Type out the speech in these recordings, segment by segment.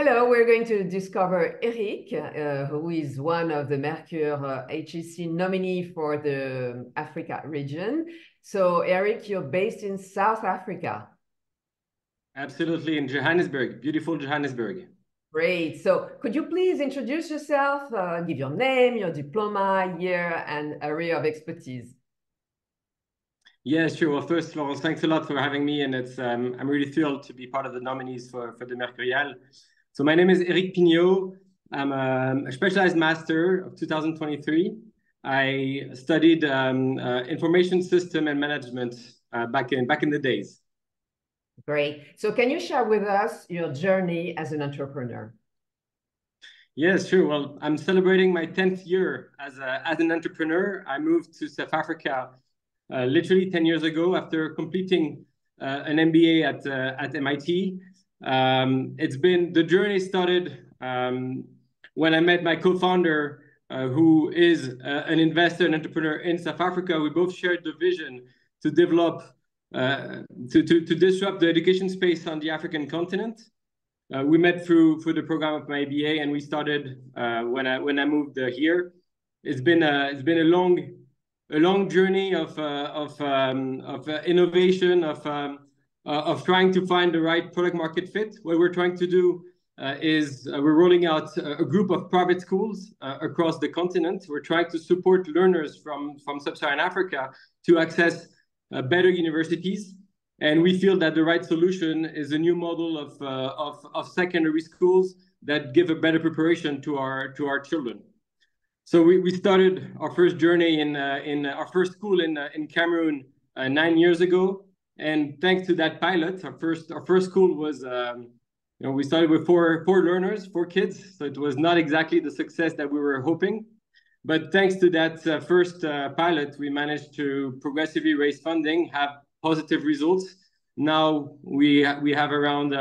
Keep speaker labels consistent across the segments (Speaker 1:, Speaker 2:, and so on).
Speaker 1: Hello, we're going to discover Eric, who is one of the Mercure HEC nominee for the Africa region. So Eric, you're based in South Africa.
Speaker 2: Absolutely, in Johannesburg, beautiful Johannesburg.
Speaker 1: Great. So could you please introduce yourself, give your name, your diploma, year, and area of expertise?
Speaker 2: Yeah, sure. Well, first, Florence, thanks a lot for having me, and it's I'm really thrilled to be part of the nominees for the Mercurial. So my name is Eric Pignot. I'm a specialized master of 2023. I studied information system and management back in the days.
Speaker 1: Great. So can you share with us your journey as an entrepreneur?
Speaker 2: Yes, sure. Well, I'm celebrating my 10th year as an entrepreneur. I moved to South Africa literally 10 years ago after completing an MBA at MIT. The journey started when I met my co-founder, who is an investor and entrepreneur in South Africa. We both shared the vision to develop, to disrupt the education space on the African continent. We met through the program of my MBA, and we started when I moved here. It's been a long journey of innovation, of trying to find the right product market fit. What we're trying to do is we're rolling out a group of private schools across the continent. We're trying to support learners from sub-Saharan Africa to access better universities. And we feel that the right solution is a new model of secondary schools that give a better preparation to our children. So we started our first journey in our first school in Cameroon 9 years ago, and thanks to that pilot, our first school was we started with four learners, 4 kids, so it was not exactly the success that we were hoping. But thanks to that first pilot, we managed to progressively raise funding, have positive results. Now we have around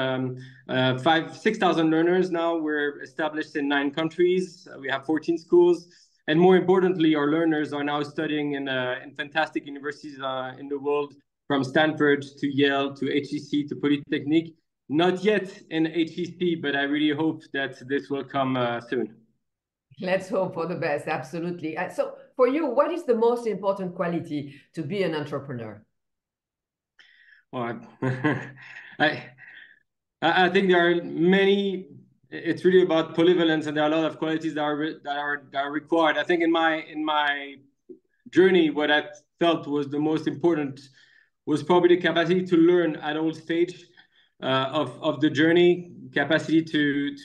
Speaker 2: 6,000 learners. Now we're established in 9 countries. We have 14 schools, and more importantly, our learners are now studying in fantastic universities in the world, from Stanford to Yale to HEC to Polytechnique. Not yet in HEC, but I really hope that this will come soon.
Speaker 1: Let's hope for the best. Absolutely. So for you, what is the most important quality to be an entrepreneur?
Speaker 2: Well, I think there are many. It's really about polyvalence, and there are a lot of qualities that are required. I think in my journey, what I felt was the most important was probably the capacity to learn at all stage of the journey, capacity to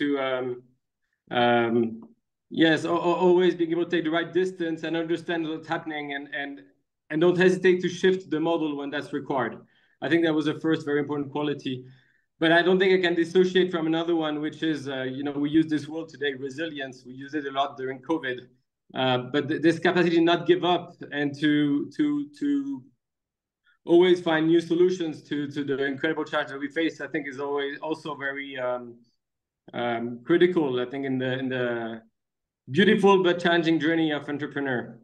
Speaker 2: always being able to take the right distance and understand what's happening, and don't hesitate to shift the model when that's required. I think that was the first very important quality. But I don't think I can dissociate from another one, which is, we use this word today, resilience. We use it a lot during COVID. But this capacity to not give up and to always find new solutions to the incredible challenge that we face, I think is always also very critical, I think, in the beautiful but challenging journey of entrepreneur.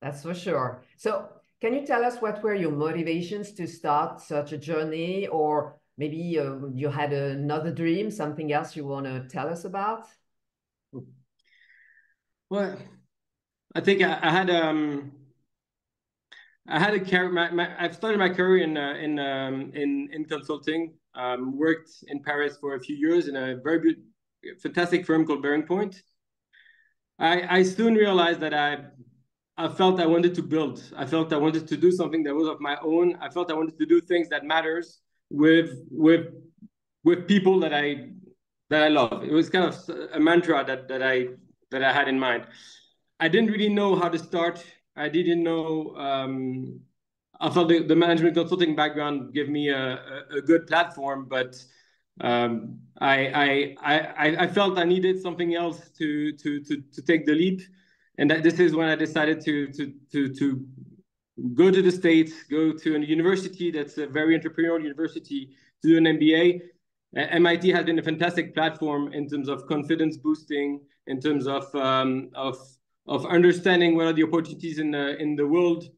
Speaker 1: That's for sure. So can you tell us what were your motivations to start such a journey, or maybe you had another dream, something else you want to tell us about?
Speaker 2: Well, I think I had a career. I've started my career in consulting. Worked in Paris for a few years in a very fantastic firm called Bearing Point. I soon realized that I felt I wanted to build. I felt I wanted to do something that was of my own. I felt I wanted to do things that matters with people that I love. It was kind of a mantra that I had in mind. I didn't really know how to start. I didn't know. I felt the management consulting background gave me a good platform, but I felt I needed something else to take the leap. And this is when I decided to go to the States, go to a university that's a very entrepreneurial university, to do an MBA. MIT has been a fantastic platform in terms of confidence boosting, in terms of understanding what are the opportunities in the world.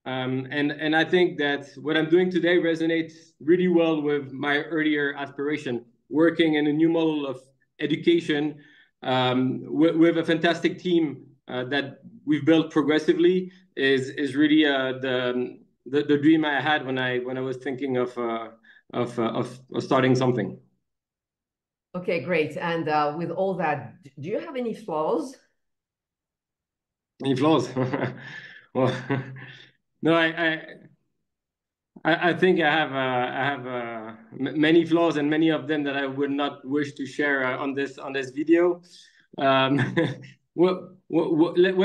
Speaker 2: And I think that what I'm doing today resonates really well with my earlier aspiration. working in a new model of education with a fantastic team that we've built progressively is really the dream I had when I was thinking of starting something.
Speaker 1: Okay, great. And with all that, do you have any flaws?
Speaker 2: Any flaws? Well, no, I think I have many flaws, and many of them that I would not wish to share on this video. One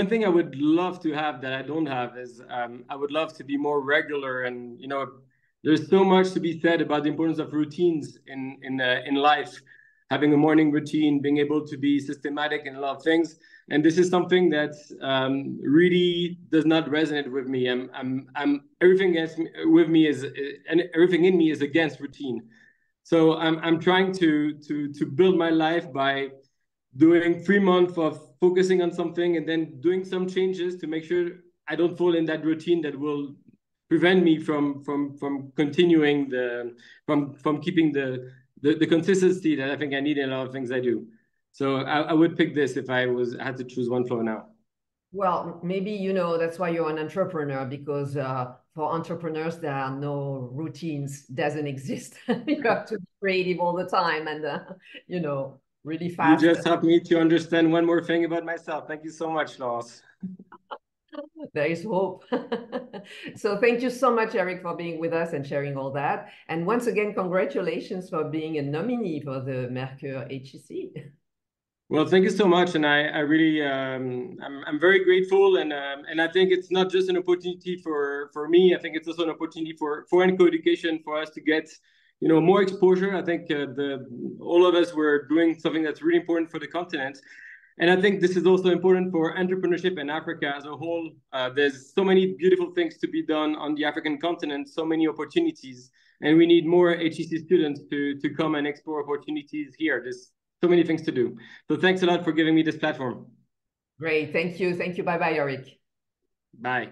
Speaker 2: thing I would love to have that I don't have is I would love to be more regular, and there's so much to be said about the importance of routines in life. Having a morning routine, being able to be systematic in a lot of things. And this is something that really does not resonate with me. Everything with me is, and everything in me is against routine. So I'm trying to build my life by doing 3 months of focusing on something and then doing some changes to make sure I don't fall in that routine that will prevent me from continuing from keeping the consistency that I think I need in a lot of things I do. So I would pick this if I had to choose one flaw now.
Speaker 1: Well, maybe, that's why you're an entrepreneur, because for entrepreneurs, there are no routines, doesn't exist. You have to be creative all the time and, really fast.
Speaker 2: You just helped me to understand one more thing about myself. Thank you so much, Florence.
Speaker 1: There is hope. So thank you so much, Eric, for being with us and sharing all that. And once again, congratulations for being a nominee for the Mercure HEC.
Speaker 2: Well, thank you so much, and I really I'm very grateful, and I think it's not just an opportunity for me. I think it's also an opportunity for foreign co-education for us to get more exposure. I think all of us were doing something that's really important for the continent, and I think this is also important for entrepreneurship in Africa as a whole. There's so many beautiful things to be done on the African continent, so many opportunities, and we need more HEC students to come and explore opportunities here. There's so many things to do. So thanks a lot for giving me this platform.
Speaker 1: Great. Thank you. Thank you. Bye-bye, Eric.
Speaker 2: Bye.